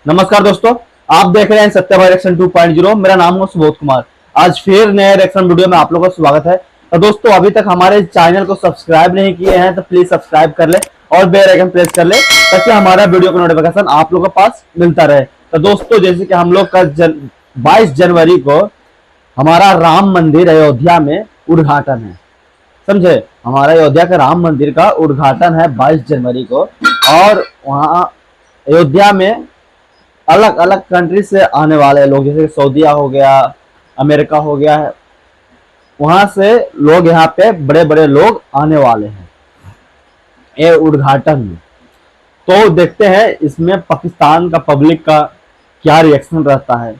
नमस्कार दोस्तों, आप देख रहे हैं सत्य भाई रिएक्शन 2.0। मेरा नाम है सुबोध कुमार। आज फिर नए रिएक्शन वीडियो में आप लोगों का स्वागत है। तो दोस्तों, अभी तक हमारे चैनल को सब्सक्राइब नहीं किए हैं तो प्लीज सब्सक्राइब कर ले और बेल आइकन प्रेस कर ले ताकि हमारा वीडियो का नोटिफिकेशन आप लोगों के पास मिलता रहे। तो दोस्तों, जैसे कि हम लोग का 22 जनवरी को हमारा राम मंदिर अयोध्या में उद्घाटन है, समझे। हमारा अयोध्या का राम मंदिर का उद्घाटन है 22 जनवरी को, और वहाँ अयोध्या में अलग अलग कंट्री से आने वाले लोग, जैसे सऊदीया हो गया, अमेरिका हो गया है, वहां से लोग यहाँ पे बड़े बड़े लोग आने वाले हैं ये उद्घाटन में। तो देखते हैं इसमें पाकिस्तान का पब्लिक का क्या रिएक्शन रहता है।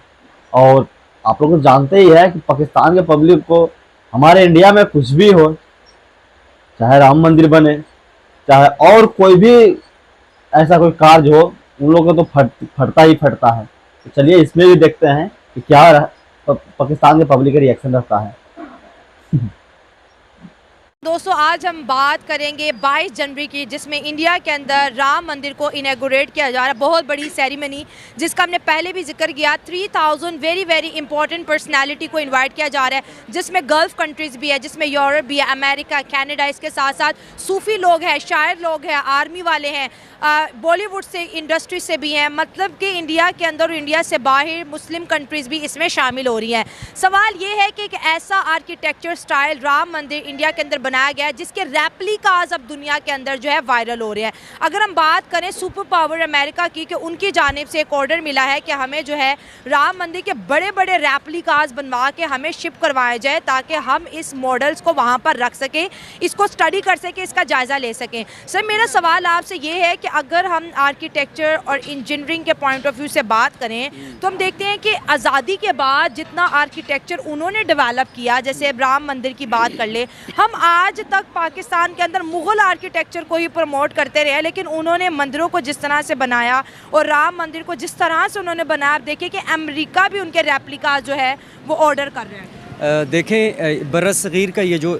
और आप लोग जानते ही है कि पाकिस्तान के पब्लिक को हमारे इंडिया में कुछ भी हो, चाहे राम मंदिर बने, चाहे और कोई भी ऐसा कोई कार्य हो, उन लोगों को तो फटता ही फटता है। तो चलिए इसमें भी देखते हैं कि क्या पाकिस्तान के पब्लिक का रिएक्शन रहता है। दोस्तों, आज हम बात करेंगे 22 जनवरी की, जिसमें इंडिया के अंदर राम मंदिर को इनॉग्रेट किया जा रहा है। बहुत बड़ी सेरेमनी जिसका हमने पहले भी जिक्र किया। 3000 वेरी वेरी इंपॉर्टेंट पर्सनालिटी को इनवाइट किया जा रहा है, जिसमें गल्फ कंट्रीज़ भी है, जिसमें यूरोप भी है, अमेरिका, कनाडा, इसके साथ साथ सूफ़ी लोग हैं, शायर लोग हैं, आर्मी वाले हैं, बॉलीवुड से, इंडस्ट्री से भी हैं। मतलब कि इंडिया के अंदर और इंडिया से बाहर मुस्लिम कंट्रीज़ भी इसमें शामिल हो रही हैं। सवाल ये है कि एक ऐसा आर्किटेक्चर स्टाइल राम मंदिर इंडिया के अंदर बनाया गया है जिसके रेप्लिकाज अब दुनिया के अंदर जो है वायरल हो रहे हैं। अगर हम बात करें सुपर पावर अमेरिका की, कि उनकी जानिब से एक ऑर्डर मिला है कि हमें जो है राम मंदिर के बड़े बड़े रेप्लिकाज बनवा के हमें शिप करवाया जाए, ताकि हम इस मॉडल्स को वहाँ पर रख सकें, इसको स्टडी कर सकें, इसका जायज़ा ले सकें। सर, मेरा सवाल आपसे ये है कि अगर हम आर्किटेक्चर और इंजीनियरिंग के पॉइंट ऑफ व्यू से बात करें तो हम देखते हैं कि आज़ादी के बाद जितना आर्किटेक्चर उन्होंने डेवलप किया, जैसे राम मंदिर की बात कर ले, हम आज तक पाकिस्तान के अंदर मुग़ल आर्किटेक्चर को ही प्रमोट करते रहे, लेकिन उन्होंने मंदिरों को जिस तरह से बनाया और राम मंदिर को जिस तरह से उन्होंने बनाया, आप देखिए कि अमेरिका भी उनके रेप्लिका जो है वो ऑर्डर कर रहे हैं। देखें, बरसग़ीर का ये जो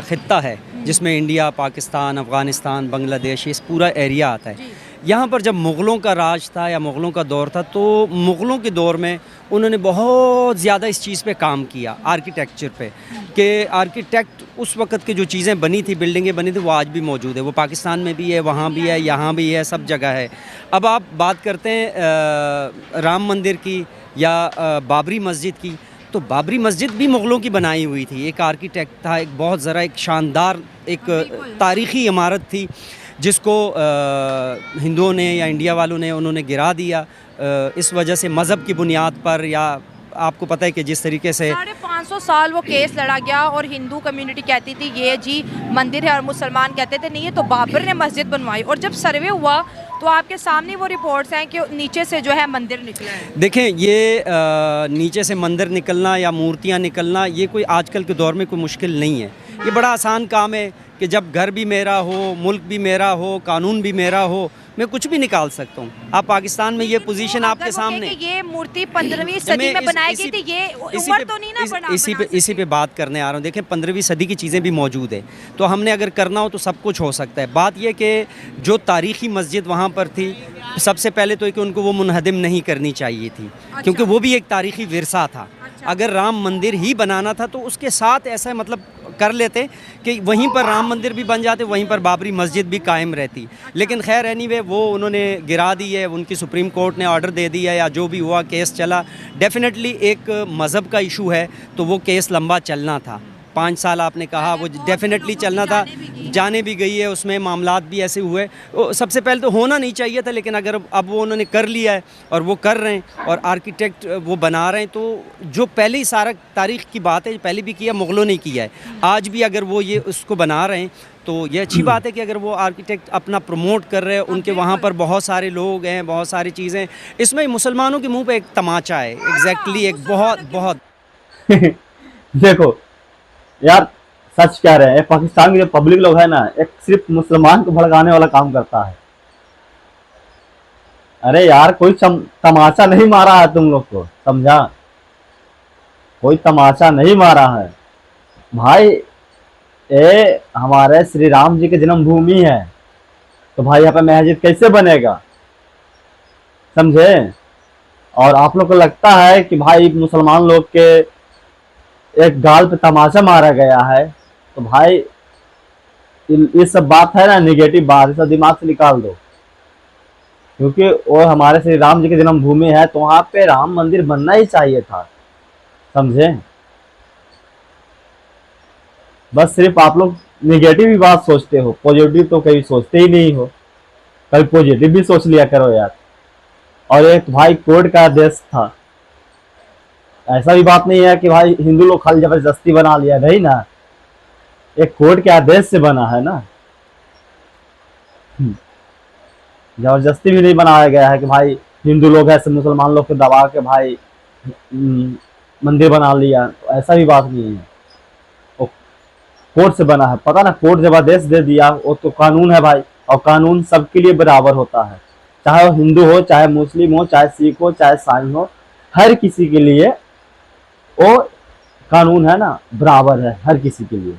ख़ित्ता है जिसमें इंडिया, पाकिस्तान, अफ़गानिस्तान, बांग्लादेश, इस पूरा एरिया आता है, यहाँ पर जब मुग़लों का राज था या मुग़लों का दौर था, तो मुग़लों के दौर में उन्होंने बहुत ज़्यादा इस चीज़ पे काम किया, आर्किटेक्चर पे, कि आर्किटेक्ट उस वक़्त की जो चीज़ें बनी थी, बिल्डिंगें बनी थी, वो आज भी मौजूद है। वो पाकिस्तान में भी है, वहाँ भी है, यहाँ भी है, सब जगह है। अब आप बात करते हैं राम मंदिर की या बाबरी मस्जिद की, तो बाबरी मस्जिद भी मुग़लों की बनाई हुई थी। एक आर्किटेक्ट था, एक बहुत ज़रा एक शानदार एक तारीख़ी इमारत थी, जिसको हिंदुओं ने या इंडिया वालों ने उन्होंने गिरा दिया इस वजह से, मज़हब की बुनियाद पर। या आपको पता है कि जिस तरीके से 550 साल वो केस लड़ा गया और हिंदू कम्युनिटी कहती थी ये जी मंदिर है, और मुसलमान कहते थे नहीं, ये तो बाबर ने मस्जिद बनवाई। और जब सर्वे हुआ तो आपके सामने वो रिपोर्ट्स हैं कि नीचे से जो है मंदिर निकला है। देखें, ये नीचे से मंदिर निकलना या मूर्तियाँ निकलना, ये कोई आजकल के दौर में कोई मुश्किल नहीं है। ये बड़ा आसान काम है कि जब घर भी मेरा हो, मुल्क भी मेरा हो, कानून भी मेरा हो, मैं कुछ भी निकाल सकता हूँ। आप पाकिस्तान में ये पोजीशन आपके सामने, ये मूर्ति 15वीं सदी में बनाई गई थी, ये उम्र तो नहीं ना बना, इसी पे बात करने आ रहा हूँ। देखें, 15वीं सदी की चीज़ें भी मौजूद है, तो हमने अगर करना हो तो सब कुछ हो सकता है। बात यह कि जो तारीख़ी मस्जिद वहाँ पर थी, सबसे पहले तो कि उनको वो मुनहदिम नहीं करनी चाहिए थी, क्योंकि वो भी एक तारीख़ी विरसा था। अगर राम मंदिर ही बनाना था तो उसके साथ ऐसा मतलब कर लेते कि वहीं पर राम मंदिर भी बन जाते, वहीं पर बाबरी मस्जिद भी कायम रहती। लेकिन खैर एनीवे, वो उन्होंने गिरा दी है, उनकी सुप्रीम कोर्ट ने ऑर्डर दे दिया, या जो भी हुआ, केस चला। डेफिनेटली एक मज़हब का इशू है तो वो केस लंबा चलना था। 5 साल आपने कहा, वो डेफिनेटली चलना था, जाने भी गई है, उसमें मामलात भी ऐसे हुए। सबसे पहले तो होना नहीं चाहिए था, लेकिन अगर अब वो उन्होंने कर लिया है और वो कर रहे हैं और आर्किटेक्ट वो बना रहे हैं, तो जो पहले ही सारा तारीख़ की बात है, पहले भी किया, मुग़लों ने किया है, आज भी अगर वो ये उसको बना रहे हैं तो ये अच्छी बात है कि अगर वो आर्किटेक्ट अपना प्रमोट कर रहे हैं, उनके वहाँ पर बहुत सारे लोग हैं, बहुत सारी चीज़ें। इसमें मुसलमानों के मुँह पर एक तमाचा है, एग्जैक्टली एक बहुत देखो यार, सच कह रहे हैं, पाकिस्तान के जो पब्लिक लोग है ना, एक सिर्फ मुसलमान को भड़काने वाला काम करता है। अरे यार, कोई तमाचा नहीं मारा है तुम लोग को, समझा? कोई तमाचा नहीं मारा है भाई। ये हमारे श्री राम जी की जन्मभूमि है, तो भाई यहाँ पे मस्जिद कैसे बनेगा, समझे? और आप लोग को लगता है कि भाई मुसलमान लोग के एक गाल पे तमाचा मारा गया है, तो भाई ये सब बात है ना, निगेटिव बात, ये सब दिमाग से निकाल दो। क्योंकि वो हमारे श्री राम जी की जन्मभूमि है, तो वहां पे राम मंदिर बनना ही चाहिए था, समझे। बस सिर्फ आप लोग निगेटिव ही बात सोचते हो, पॉजिटिव तो कभी सोचते ही नहीं हो। कभी पॉजिटिव भी सोच लिया करो यार। और एक भाई कोर्ट का आदेश था, ऐसा भी बात नहीं है कि भाई हिंदू लोग खाली जबरदस्ती बना लिया, नहीं ना, एक कोर्ट के आदेश से बना है ना। जबरदस्ती भी नहीं बनाया गया है कि भाई हिंदू लोग ऐसे मुसलमान लोग को दबा के भाई मंदिर बना लिया, तो ऐसा भी बात नहीं है। वो कोर्ट से बना है, पता ना, कोर्ट जब आदेश दे दिया, वो तो कानून है भाई, और कानून सबके लिए बराबर होता है, चाहे वो हिंदू हो, चाहे मुस्लिम हो, चाहे सिख हो, चाहे ईसाई हो, हर किसी के लिए वो कानून है ना, बराबर है हर किसी के लिए।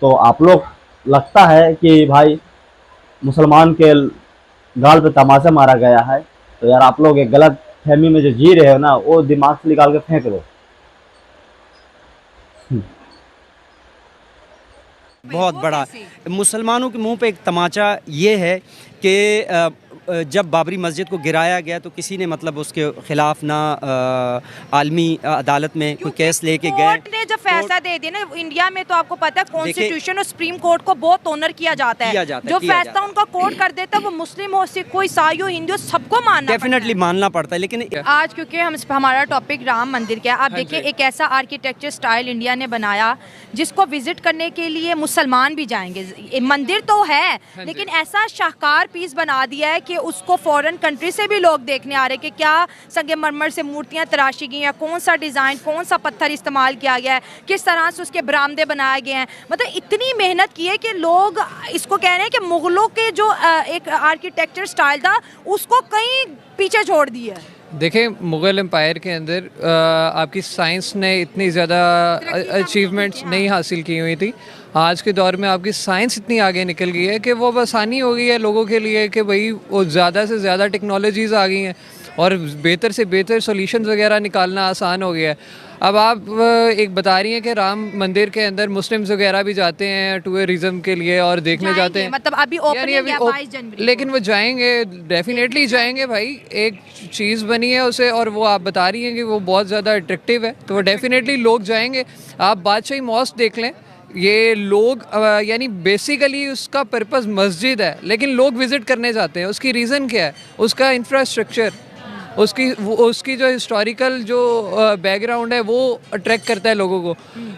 तो आप लोग लगता है कि भाई मुसलमान के गाल पे तमाचा मारा गया है, तो यार आप लोग एक गलत फहमी में जो जी रहे हो ना, वो दिमाग से निकाल के फेंक दो। बहुत बड़ा मुसलमानों के मुंह पे एक तमाचा ये है कि जब बाबरी मस्जिद को गिराया गया तो किसी ने मतलब उसके खिलाफ ना आलमी अदालत में कोई केस लेके गए। कोर्ट ने जब फैसला दे दिया ना, इंडिया में तो आपको पता है कॉन्स्टिट्यूशन और सुप्रीम कोर्ट को बहुत ऑनर किया जाता है, जो फैसला उनका कोर्ट कर देता है वो मुस्लिम हो, सिख हो, ईसाई हो, हिंदू हो, सबको मानना डेफिनेटली मानना पड़ता है। लेकिन आज क्योंकि हमारा टॉपिक राम मंदिर का है, आप देखिए एक ऐसा आर्किटेक्चर स्टाइल इंडिया ने बनाया जिसको विजिट करने के लिए मुसलमान भी जाएंगे। मंदिर तो है लेकिन ऐसा शाहकार पीस बना दिया है कि उसको फॉरेन कंट्री से भी लोग देखने आ रहे हैं कि क्या संगमरमर से मूर्तियां तराशी गई हैं, कौन सा डिज़ाइन, कौन सा पत्थर इस्तेमाल किया गया है, किस तरह से उसके बरामदे बनाए गए हैं। मतलब इतनी मेहनत की है कि लोग इसको कह रहे हैं कि मुगलों के जो एक आर्किटेक्चर स्टाइल था उसको कहीं पीछे छोड़ दिया है। देखिए, मुग़ल एम्पायर के अंदर आपकी साइंस ने इतनी ज़्यादा अचीवमेंट्स नहीं हासिल की हुई थी। आज के दौर में आपकी साइंस इतनी आगे निकल गई है कि वो आसानी हो गई है लोगों के लिए कि भाई वो ज़्यादा से ज़्यादा टेक्नोलॉजीज़ आ गई हैं और बेहतर से बेहतर सॉल्यूशंस वगैरह निकालना आसान हो गया है। अब आप एक बता रही हैं कि राम मंदिर के अंदर मुस्लिम्स वगैरह भी जाते हैं टूरिज्म के लिए और देखने जाते हैं, मतलब अभी ओपनिंग है 22 जनवरी, लेकिन वो जाएंगे, डेफिनेटली जाएंगे भाई। एक चीज़ बनी है उसे और वो आप बता रही हैं कि वो बहुत ज़्यादा अट्रैक्टिव है, तो वो डेफिनेटली लोग जाएंगे। आप बादशाही मॉस्क देख लें, ये लोग यानी बेसिकली उसका पर्पस मस्जिद है लेकिन लोग विज़िट करने जाते हैं। उसकी रीज़न क्या है? उसका इंफ्रास्ट्रक्चर, उसकी जो हिस्टोरिकल जो बैकग्राउंड है वो अट्रैक्ट करता है लोगों को।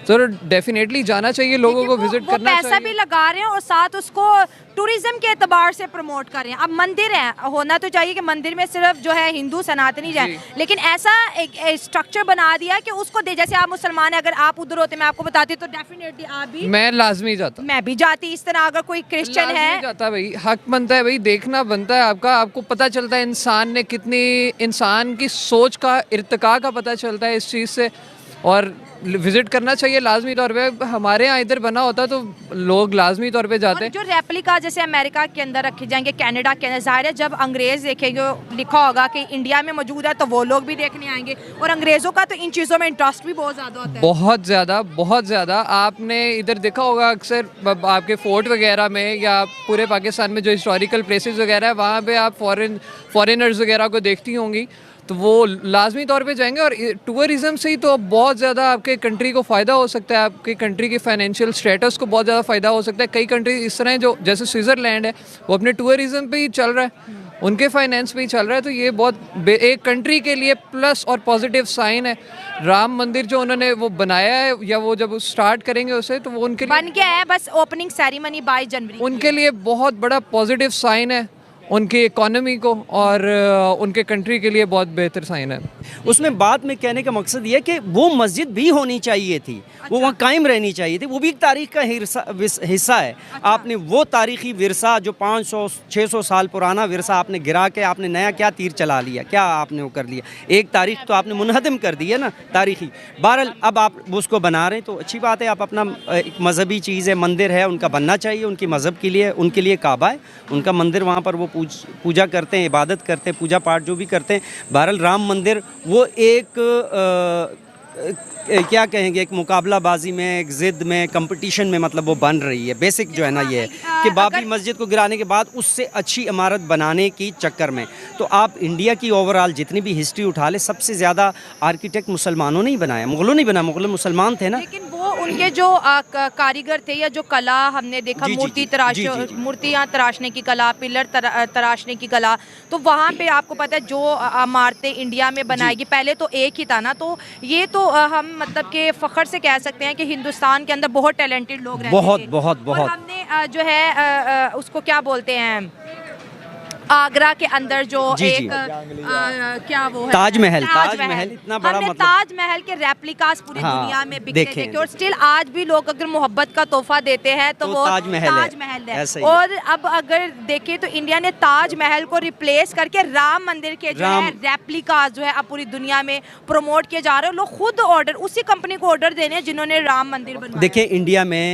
तो डेफिनेटली जाना चाहिए लोगों को, विजिट करना चाहिए। पैसा भी लगा रहे हैं और साथ उसको टूरिज्म के एतबार से प्रमोट कर रहे हैं। अब मंदिर है, होना तो चाहिए कि मंदिर में सिर्फ जो है हिंदू सनातनी जाए, लेकिन ऐसा एक स्ट्रक्चर बना दिया कि उसको दे, जैसे आप मुसलमान है, अगर आप उधर होते मैं आपको बताती तो डेफिनेटली आप भी, मैं लाजमी जाता, मैं भी जाती। इस तरह अगर कोई क्रिश्चियन है जाता भाई, हक बनता है भाई, देखना बनता है आपका। आपको पता चलता है इंसान ने कितनी, इंसान की सोच का इर्तिका का पता चलता है इस चीज़ से, और विजिट करना चाहिए लाजमी तौर पे। हमारे यहाँ इधर बना होता तो लोग लाजमी तौर पे जाते हैं। जो रेप्लिका जैसे अमेरिका के अंदर रखे जाएंगे, कनाडा के अंदर, जाहिर है जब अंग्रेज देखेंगे लिखा होगा कि इंडिया में मौजूद है तो वो लोग भी देखने आएंगे, और अंग्रेज़ों का तो इन चीज़ों में इंटरेस्ट भी बहुत ज़्यादा होता है, बहुत ज़्यादा, बहुत ज़्यादा। आपने इधर देखा होगा अक्सर आपके फोर्ट वगैरह में या पूरे पाकिस्तान में जो हिस्टोरिकल प्लेसेस वगैरह है वहाँ पे आप फॉरेनर्स वगैरह को देखती होंगी, तो वो लाजमी तौर पे जाएंगे। और टूरिज़म से ही तो बहुत ज़्यादा आपके कंट्री को फ़ायदा हो सकता है, आपकी कंट्री के फाइनेंशियल स्टेटस को बहुत ज़्यादा फ़ायदा हो सकता है। कई कंट्री इस तरह हैं जो, जैसे स्विट्ज़रलैंड है, वो अपने टूरिज़म पे ही चल रहा है, उनके फाइनेंस पे ही चल रहा है। तो ये बहुत एक कंट्री के लिए प्लस और पॉजिटिव साइन है। राम मंदिर जो उन्होंने वो बनाया है, या वो जब स्टार्ट करेंगे उसे, तो वो उनके लिए बन गया है, बस ओपनिंग सेरेमनी 22 जनवरी, उनके लिए बहुत बड़ा पॉजिटिव साइन है, उनकी इकोनॉमी को और उनके कंट्री के लिए बहुत बेहतर साइन है। उसमें बात में कहने का मकसद ये है कि वो मस्जिद भी होनी चाहिए थी, वो वहाँ कायम रहनी चाहिए थी, वो भी एक तारीख का हिस्सा है। आपने वो तारीखी विरसा जो 500-600 साल पुराना विरसा आपने गिरा के आपने नया क्या तीर चला लिया, क्या आपने वो कर लिया? एक तारीख तो आपने मुनहदम कर दी है ना, तारीखी। बहरहाल अब आप उसको बना रहे हैं तो अच्छी बात है, आप अपना एक मजहबी चीज़ है, मंदिर है, उनका बनना चाहिए, उनकी मज़हब के लिए, उनके लिए काबा है, उनका मंदिर, वहाँ पर वो पूजा करते हैं, इबादत करते हैं, पूजा पाठ जो भी करते हैं। बहरहाल राम मंदिर वो एक क्या कहेंगे, एक मुकाबलाबाजी में, एक ज़िद में, कंपटीशन में मतलब वो बन रही है। बेसिक जो है ना ये है कि बाबरी मस्जिद को गिराने के बाद उससे अच्छी इमारत बनाने की चक्कर में, तो आप इंडिया की ओवरऑल जितनी भी हिस्ट्री उठा ले, सबसे ज़्यादा आर्किटेक्ट मुसलमानों ने ही बनाया, मुग़लों ने बनाया, मुग़ल मुसलमान थे ना। लेकिन वो उनके जो कारीगर थे या जो कला हमने देखा, मूर्तियाँ तराशने की कला, पिलर तराशने की कला, तो वहाँ पे आपको पता है जो इमारतें इंडिया में बनाएगी, पहले तो एक ही था ना, तो ये तो हम मतलब कि फ़ख्र से कह सकते हैं कि हिंदुस्तान के अंदर बहुत टैलेंटेड लोग रहते थे। बहुत और हमने जो है उसको क्या बोलते हैं, आगरा के अंदर जो क्या वो है, ताजमहल इतना बड़ा, हमने मतलब ताजमहल के रेप्लिकास पूरी दुनिया में बिकते देखे, और स्टिल आज भी लोग अगर मोहब्बत का तोहफा देते हैं तो वो ताजमहल है। और अब अगर देखें तो इंडिया ने ताजमहल को रिप्लेस करके राम मंदिर के जो है रेप्लिकास जो है अब पूरी दुनिया में प्रमोट किए जा रहे हैं। लोग खुद ऑर्डर उसी कंपनी को ऑर्डर देने हैं जिन्होंने राम मंदिर बनवाया। देखिए इंडिया में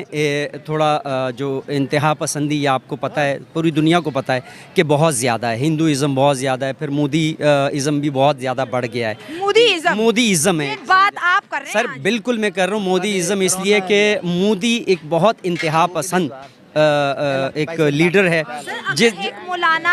थोड़ा जो इंतहा पसंदी, या आपको पता है, पूरी दुनिया को पता है कि बहुत ज़्यादा है, हिंदुइज़्म बहुत ज़्यादा है, फिर मोदी इज़्म भी बहुत ज़्यादा बढ़ गया है। मोदी इज़्म है, बात आप कर रहे हैं सर, बिल्कुल मैं कर रहा हूँ मोदी इज़्म, इसलिए कि मोदी एक बहुत इंतहा पसंद एक लीडर है। एक मौलाना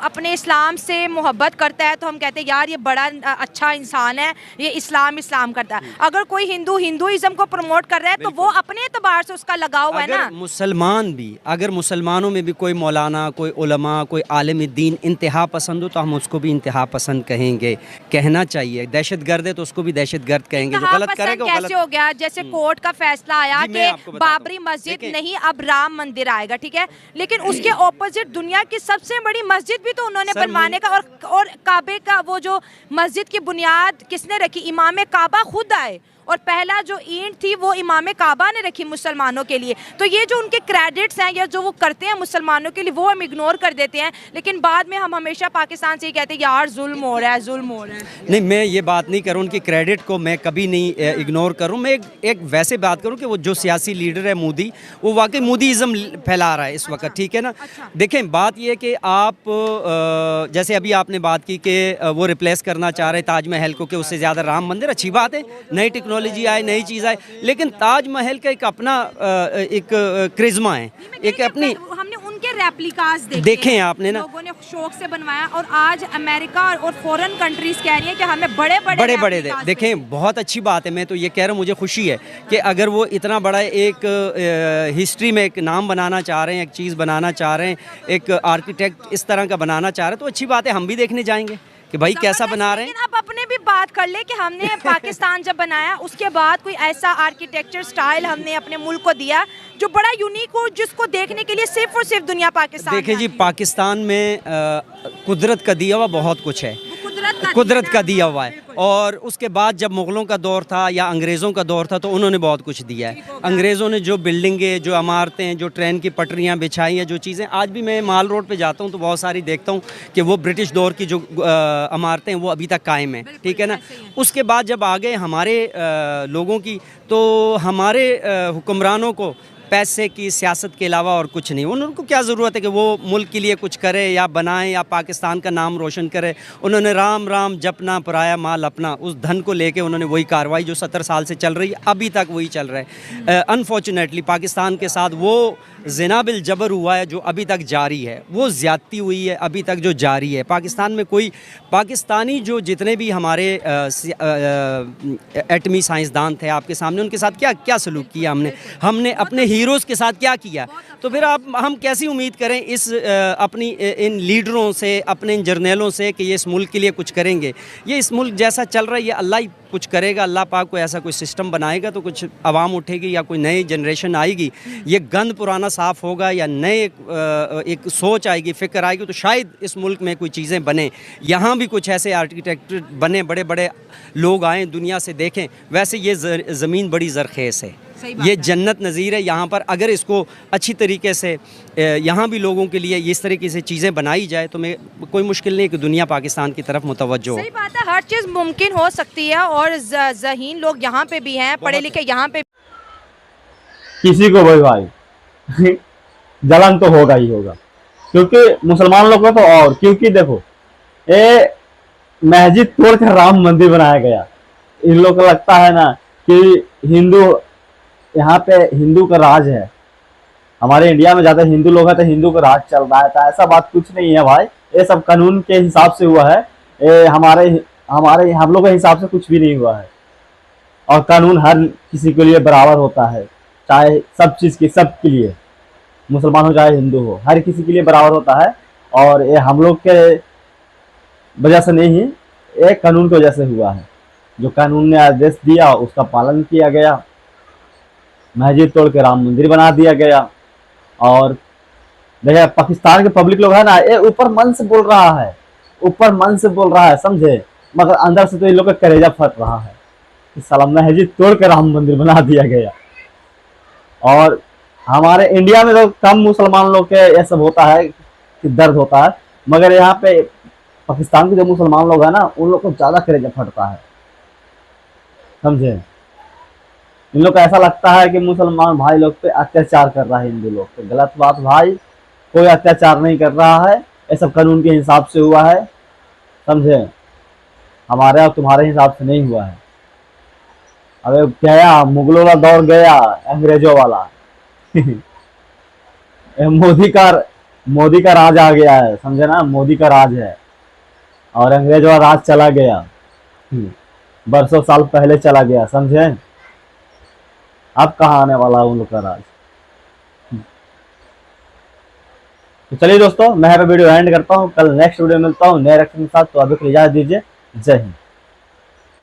अपने इस्लाम से मोहब्बत करता है तो हम कहते हैं यार ये बड़ा अच्छा इंसान है, ये इस्लाम करता है। अगर कोई हिंदुइज्म को प्रमोट कर रहा है तो वो अपने एतबार से उसका लगाव है ना। मुसलमान भी, अगर मुसलमानों में भी कोई मौलाना, कोई उलमा, कोई आलिम दीन इंतहा पसंद हो तो हम उसको भी इंतहा पसंद कहेंगे, कहना चाहिए। दहशतगर्द है तो उसको भी दहशतगर्द कहेंगे, जो गलत करेगा वो गलत। कैसे हो गया, जैसे कोर्ट का फैसला आया कि बाबरी मस्जिद नहीं अब राम मंदिर आएगा, ठीक है, लेकिन उसके ऑपोजिट दुनिया की सबसे बड़ी मस्जिद भी तो उन्होंने बनवाने का, और काबे का वो जो मस्जिद की बुनियाद किसने रखी, इमाम काबा खुद आए, और पहला जो ईंट थी वो इमाम काबा ने रखी मुसलमानों के लिए। तो ये जो उनके क्रेडिट्स हैं या जो वो करते हैं मुसलमानों के लिए, वो हम इग्नोर कर देते हैं, लेकिन बाद में हम हमेशा पाकिस्तान से ही कहते हैं यार जुल्म हो रहा है। नहीं, मैं ये बात नहीं करूँ, उनकी क्रेडिट को मैं कभी नहीं इग्नोर करूँ। मैं एक वैसे बात करूँ कि वो जो सियासी लीडर है मोदी, वो वाकई मोदीइज़म फैला रहा है इस वक्त, ठीक है ना। देखें बात ये कि आप जैसे अभी आपने बात की कि वो रिप्लेस करना चाह रहे ताजमहल को कि उससे ज़्यादा राम मंदिर, अच्छी बात है, नई टेक्नोलॉजी आए, नई चीज़ आए, लेकिन ताजमहल का एक अपना एक क्रिज्मा है, एक अपनी, हमने उनके रेप्लिकास देखे हैं आपने ना, लोगों ने शौक से बनवाया, और आज अमेरिका और फॉरेन कंट्रीज कह रही हैं कि हमें बड़े देखें, बहुत अच्छी बात है। मैं तो ये कह रहा हूँ, मुझे खुशी है कि अगर वो इतना बड़ा एक हिस्ट्री में एक नाम बनाना चाह रहे हैं, एक चीज़ बनाना चाह रहे हैं, एक आर्किटेक्ट इस तरह का बनाना चाह रहे हैं, तो अच्छी बात है, हम भी देखने जाएंगे कि भाई कैसा बना रहे हैं। लेकिन आप अपने भी बात कर ले कि हमने पाकिस्तान जब बनाया उसके बाद कोई ऐसा आर्किटेक्चर स्टाइल हमने अपने मुल्क को दिया जो बड़ा यूनिक हो, जिसको देखने के लिए सिर्फ और सिर्फ दुनिया पाकिस्तान। देखिए जी, पाकिस्तान में कुदरत का दिया हुआ बहुत कुछ है, कुदरत का दिया हुआ है, और उसके बाद जब मुग़लों का दौर था या अंग्रेज़ों का दौर था तो उन्होंने बहुत कुछ दिया है। अंग्रेज़ों ने जो बिल्डिंगें, जो इमारतें, जो ट्रेन की पटरियां बिछाई हैं, जो चीज़ें, आज भी मैं माल रोड पे जाता हूं तो बहुत सारी देखता हूं कि वो ब्रिटिश दौर की जो इमारतें वो अभी तक कायम हैं, ठीक है ना। उसके बाद जब आ गए हमारे लोगों की, तो हमारे हुक्मरानों को पैसे की, सियासत के अलावा और कुछ नहीं। उनको क्या ज़रूरत है कि वो मुल्क के लिए कुछ करे या बनाए या पाकिस्तान का नाम रोशन करे। उन्होंने राम राम जपना, पराया माल अपना, उस धन को लेके उन्होंने वही कार्रवाई जो 70 साल से चल रही है, अभी तक वही चल रहा है। अनफॉर्चुनेटली पाकिस्तान के साथ वो ज़िना बिल जबर हुआ है जो अभी तक जारी है, वो ज़्यादती हुई है अभी तक जो जारी है। पाकिस्तान में कोई पाकिस्तानी जो जितने भी हमारे एटमी साइंसदान थे आपके सामने, उनके साथ क्या क्या सलूक किया हमने अपने हीरोज़ के साथ क्या किया, तो फिर हम कैसी उम्मीद करें इस अपनी इन लीडरों से, अपने इन जर्नैलों से कि ये इस मुल्क के लिए कुछ करेंगे। ये इस मुल्क जैसा चल रहा है, ये अल्लाह ही कुछ करेगा, अल्लाह पाक को ऐसा कोई सिस्टम बनाएगा तो कुछ आवाम उठेगी या कोई नई जनरेशन आएगी, ये गंद पुराना साफ़ होगा या नए एक सोच आएगी, फ़िक्र आएगी, तो शायद इस मुल्क में कोई चीज़ें बने, यहाँ भी कुछ ऐसे आर्किटेक्ट बने, बड़े बड़े लोग आएँ, दुनिया से देखें। वैसे ये ज़मीन बड़ी ज़रख़ेज़ है, ये जन्नत नज़ीर है। यहाँ पर अगर इसको अच्छी तरीके से यहाँ भी लोगों के लिए इस तरीके से चीज़ें बनाई जाए तो मैं कोई मुश्किल नहीं कि दुनिया पाकिस्तान की तरफ मुतवज्जो हो। सही बात है, हर चीज़ मुमकिन हो सकती है, और ज़हीन लोग यहाँ पे भी हैं, पढ़े लिखे यहाँ पे। किसी को भाई जलन तो होगा ही होगा, क्योंकि मुसलमान लोग को तो और, क्योंकि देखो ये मस्जिद तोड़कर राम मंदिर बनाया गया। इन लोग को लगता है ना कि हिंदू, यहाँ पे हिंदू का राज है, हमारे इंडिया में ज्यादा हिंदू लोग हैं तो हिंदू का राज चल रहा है। तो ऐसा बात कुछ नहीं है भाई, ये सब कानून के हिसाब से हुआ है। ये हमारे हमारे हम लोग के हिसाब से कुछ भी नहीं हुआ है। और कानून हर किसी के लिए बराबर होता है, चाहे सब चीज के सब के लिए, मुसलमान हो चाहे हिंदू हो, हर किसी के लिए बराबर होता है। और ये हम लोग के वजह से नहीं, ये कानून की वजह से हुआ है। जो कानून ने आदेश दिया उसका पालन किया गया, मस्जिद तोड़ के राम मंदिर बना दिया गया। और देखिए पाकिस्तान के पब्लिक लोग है ना, ये ऊपर मन से बोल रहा है, ऊपर मन से बोल रहा है, समझे, मगर अंदर से तो इन लोग का कलेजा फट रहा है कि साला मस्जिद तोड़ के राम मंदिर बना दिया गया। और हमारे इंडिया में तो कम मुसलमान लोग के ये सब होता है कि दर्द होता है, मगर यहाँ पे पाकिस्तान के जो मुसलमान लोग हैं ना, उन लोग को ज्यादा कलेजा फटता है, समझे। इन लोग को ऐसा लगता है कि मुसलमान भाई लोग पे अत्याचार कर रहा है हिंदू लोग पे। गलत बात भाई, कोई अत्याचार नहीं कर रहा है, ये सब कानून के हिसाब से हुआ है, समझे, हमारे और तुम्हारे हिसाब से नहीं हुआ है। अबे गया मुगलों का दौर, गया अंग्रेजों वाला मोदी का राज आ गया है, समझे ना, मोदी का राज है और अंग्रेजों का राज चला गया, बरसों साल पहले चला गया, समझे। अब कहाँ आने वाला है उन लोग का राज। तो चलिए दोस्तों, मैं यहाँ पे वीडियो एंड करता हूँ, कल नेक्स्ट वीडियो मिलता हूँ नए रिएक्शन के साथ। तो अभी के लिए इजाजत दीजिए, जय हिंद।